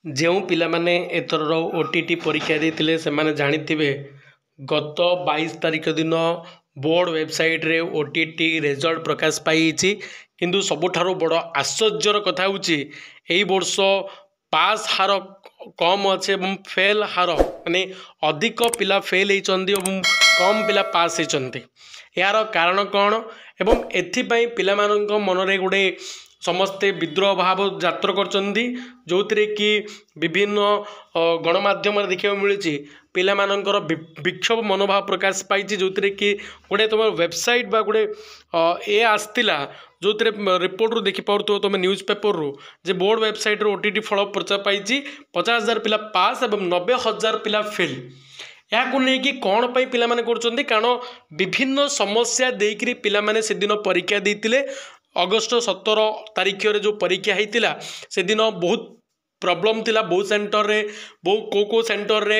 ଯେଉଁ ପିଲାମାନେ ଏଥରର OTT ପରୀକ୍ଷା ଦେଇଥିଲେ ସେମାନେ ଜାଣିଥିବେ ଗତ 22 ତାରିଖ ଦିନ ବୋର୍ଡ଼ ୱେବସାଇଟ୍ରେ OTT ରେଜଲ୍ଟ ପ୍ରକାଶ ପାଇଛି। କିନ୍ତୁ ସବୁଠାରୁ ବଡ଼ ଆଶ୍ଚର୍ଯ୍ୟର କଥା ହେଉଛି ଏହି ବର୍ଷ ପାସ୍ ହାର କମ୍ ଅଛି ଏବଂ ଫେଲ୍ ହାର ମାନେ ଅଧିକ ପିଲା ଫେଲ୍ ହେଇଛନ୍ତି ଏବଂ କମ୍ ପିଲା ପାସ୍ ହେଇଛନ୍ତି। ଏହାର କାରଣ କ'ଣ ଏବଂ ଏଥିପାଇଁ ପିଲାମାନଙ୍କ ମନରେ ଗୋଟେ ସମସ୍ତେ ବିଦ୍ରୋହ ଭାବ ଯାତ୍ର କରୁଛନ୍ତି, ଯେଉଁଥିରେ କି ବିଭିନ୍ନ ଗଣମାଧ୍ୟମରେ ଦେଖିବାକୁ ମିଳୁଛି ପିଲାମାନଙ୍କର ବିକ୍ଷୋଭ ମନୋଭାବ ପ୍ରକାଶ ପାଇଛି, ଯେଉଁଥିରେ କି ଗୋଟେ ତୁମର ୱେବସାଇଟ୍ ବା ଗୋଟେ ଏ ଆସିଥିଲା ଯେଉଁଥିରେ ରିପୋର୍ଟରୁ ଦେଖିପାରୁଥିବ ତୁମେ ନ୍ୟୁଜ୍ ପେପରରୁ ଯେ ବୋର୍ଡ଼ ୱେବସାଇଟ୍ରୁ OTT ଫଳ ପ୍ରଚାର ପାଇଛି 50,000 ପିଲା ପାସ୍ ଏବଂ 90,000 ପିଲା ଫେଲ୍। ଏହାକୁ ନେଇକି କ'ଣ ପାଇଁ ପିଲାମାନେ କରୁଛନ୍ତି? କାରଣ ବିଭିନ୍ନ ସମସ୍ୟା ଦେଇକରି ପିଲାମାନେ ସେଦିନ ପରୀକ୍ଷା ଦେଇଥିଲେ। ଅଗଷ୍ଟ 17 ତାରିଖରେ ଯେଉଁ ପରୀକ୍ଷା ହେଇଥିଲା ସେଦିନ ବହୁତ ପ୍ରୋବ୍ଲେମ୍ ଥିଲା। ବହୁତ ସେଣ୍ଟରରେ କେଉଁ ସେଣ୍ଟରରେ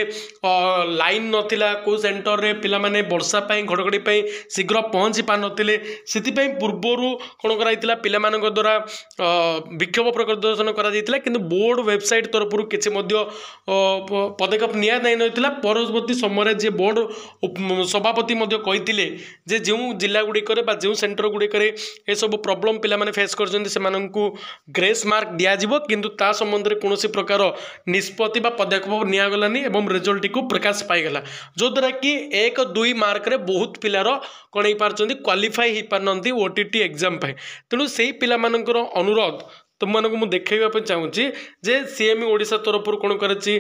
ଲାଇନ୍ ନଥିଲା, କେଉଁ ସେଣ୍ଟରରେ ପିଲାମାନେ ବର୍ଷା ପାଇଁ ଘଡ଼ଘଡ଼ି ପାଇଁ ଶୀଘ୍ର ପହଞ୍ଚି ପାରୁନଥିଲେ। ସେଥିପାଇଁ ପୂର୍ବରୁ କ'ଣ କରାଯାଇଥିଲା, ପିଲାମାନଙ୍କ ଦ୍ୱାରା ବିକ୍ଷୋଭ ପ୍ରଦର୍ଶନ କରାଯାଇଥିଲା, କିନ୍ତୁ ବୋର୍ଡ଼ ୱେବସାଇଟ୍ ତରଫରୁ କିଛି ମଧ୍ୟ ପଦକ୍ଷେପ ନିଆଯାଇନଥିଲା। ପରବର୍ତ୍ତୀ ସମୟରେ ଯିଏ ବୋର୍ଡ଼ ସଭାପତି ମଧ୍ୟ କହିଥିଲେ ଯେ ଯେଉଁ ଜିଲ୍ଲା ଗୁଡ଼ିକରେ ବା ଯେଉଁ ସେଣ୍ଟର ଗୁଡ଼ିକରେ ଏସବୁ ପ୍ରୋବ୍ଲେମ୍ ପିଲାମାନେ ଫେସ୍ କରିଛନ୍ତି ସେମାନଙ୍କୁ ଗ୍ରେସ୍ ମାର୍କ ଦିଆଯିବ, କିନ୍ତୁ ତା ସମ୍ବନ୍ଧରେ କୌଣସି ପ୍ରକାର ନିଷ୍ପତ୍ତି ବା ପଦକ୍ଷେପ ନିଆଗଲାନି ଏବଂ ରେଜଲ୍ଟଟିକୁ ପ୍ରକାଶ ପାଇଗଲା, ଯଦ୍ୱାରା କି 1-2 ମାର୍କରେ ବହୁତ ପିଲାର କ'ଣ ହେଇପାରୁଛନ୍ତି କ୍ୱାଲିଫାଇ ହେଇପାରୁନାହାନ୍ତି OTT ଏକ୍ଜାମ୍ ପାଇଁ। ତେଣୁ ସେହି ପିଲାମାନଙ୍କର ଅନୁରୋଧ ତୁମମାନଙ୍କୁ ମୁଁ ଦେଖାଇବା ପାଇଁ ଚାହୁଁଛି ଯେ CME ଓଡ଼ିଶା ତରଫରୁ କ'ଣ କରିଛି,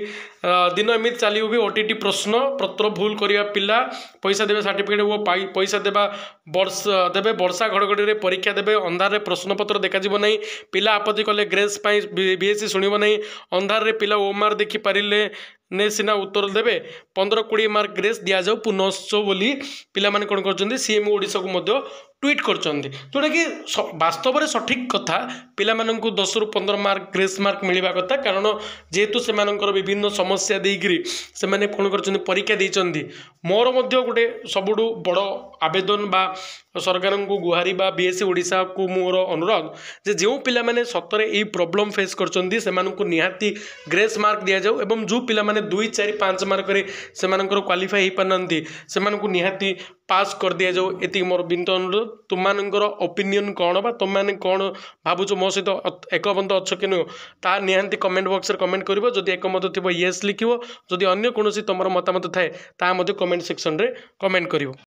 ଦିନ ଏମିତି ଚାଲିବ ବି OTT ପ୍ରଶ୍ନ ପତ୍ର ଭୁଲ କରିବା ପିଲା ପଇସା ଦେବେ, ସାର୍ଟିଫିକେଟ୍ ଓ ପଇସା ଦେବେ, ବର୍ଷା ଘଡ଼ଘଡ଼ିରେ ପରୀକ୍ଷା ଦେବେ, ଅନ୍ଧାରରେ ପ୍ରଶ୍ନପତ୍ର ଦେଖାଯିବ ନାହିଁ, ପିଲା ଆପତ୍ତି କଲେ ଗ୍ରେସ୍ ପାଇଁ BSc ଶୁଣିବ ନାହିଁ, ଅନ୍ଧାରରେ ପିଲା OMR ଦେଖିପାରିଲେ ସିନା ଉତ୍ତର ଦେବେ, 15-20 ମାର୍କ ଗ୍ରେସ୍ ଦିଆଯାଉ ପୁନଶ୍ଚ ବୋଲି ପିଲାମାନେ କ'ଣ କରୁଛନ୍ତି CME ଓଡ଼ିଶାକୁ ମଧ୍ୟ ଟ୍ୱିଟ୍ କରୁଛନ୍ତି, ଯେଉଁଟାକି ବାସ୍ତବରେ ସଠିକ୍ କଥା। ପିଲାମାନଙ୍କୁ 10ରୁ 15 ମାର୍କ ଗ୍ରେସ୍ ମାର୍କ ମିଳିବା କଥା, କାରଣ ଯେହେତୁ ସେମାନଙ୍କର ବିଭିନ୍ନ ସମସ୍ୟା ଦେଇକରି ସେମାନେ କ'ଣ କରିଛନ୍ତି ପରୀକ୍ଷା ଦେଇଛନ୍ତି। ମୋର ମଧ୍ୟ ଗୋଟେ ସବୁଠୁ ବଡ଼ ଆବେଦନ ବା ସରକାରଙ୍କୁ ଗୁହାରି ବା BSc ଓଡ଼ିଶାକୁ ମୋର ଅନୁରୋଧ ଯେ ଯେଉଁ ପିଲାମାନେ ସତରେ ଏହି ପ୍ରୋବ୍ଲେମ୍ ଫେସ୍ କରିଛନ୍ତି ସେମାନଙ୍କୁ ନିହାତି ଗ୍ରେସ୍ ମାର୍କ ଦିଆଯାଉ ଏବଂ ଯେଉଁ ପିଲାମାନେ 2, 4, 5 ମାର୍କରେ ସେମାନଙ୍କର କ୍ୱାଲିଫାଇ ହେଇପାରୁନାହାନ୍ତି ସେମାନଙ୍କୁ ନିହାତି ପାସ୍ କରିଦିଆଯାଉ। ଏତିକି ମୋର ବିନୀତ ଅନୁରୋଧ। ତୁମମାନଙ୍କର ଓପିନିଅନ୍ କ'ଣ ବା ତୁମମାନେ କ'ଣ ଭାବୁଛ, ମୋ ସହିତ ଏକମତ ଅଛ କି ନୁହଁ, ତାହା ନିହାତି କମେଣ୍ଟ ବକ୍ସରେ କମେଣ୍ଟ କରିବ। ଯଦି ଏକମତ ଥିବ ୟେସ୍ ଲେଖିବ, ଯଦି ଅନ୍ୟ କୌଣସି ତୁମର ମତାମତ ଥାଏ ତାହା ମଧ୍ୟ କମେଣ୍ଟ ସେକ୍ସନରେ କମେଣ୍ଟ କରିବ।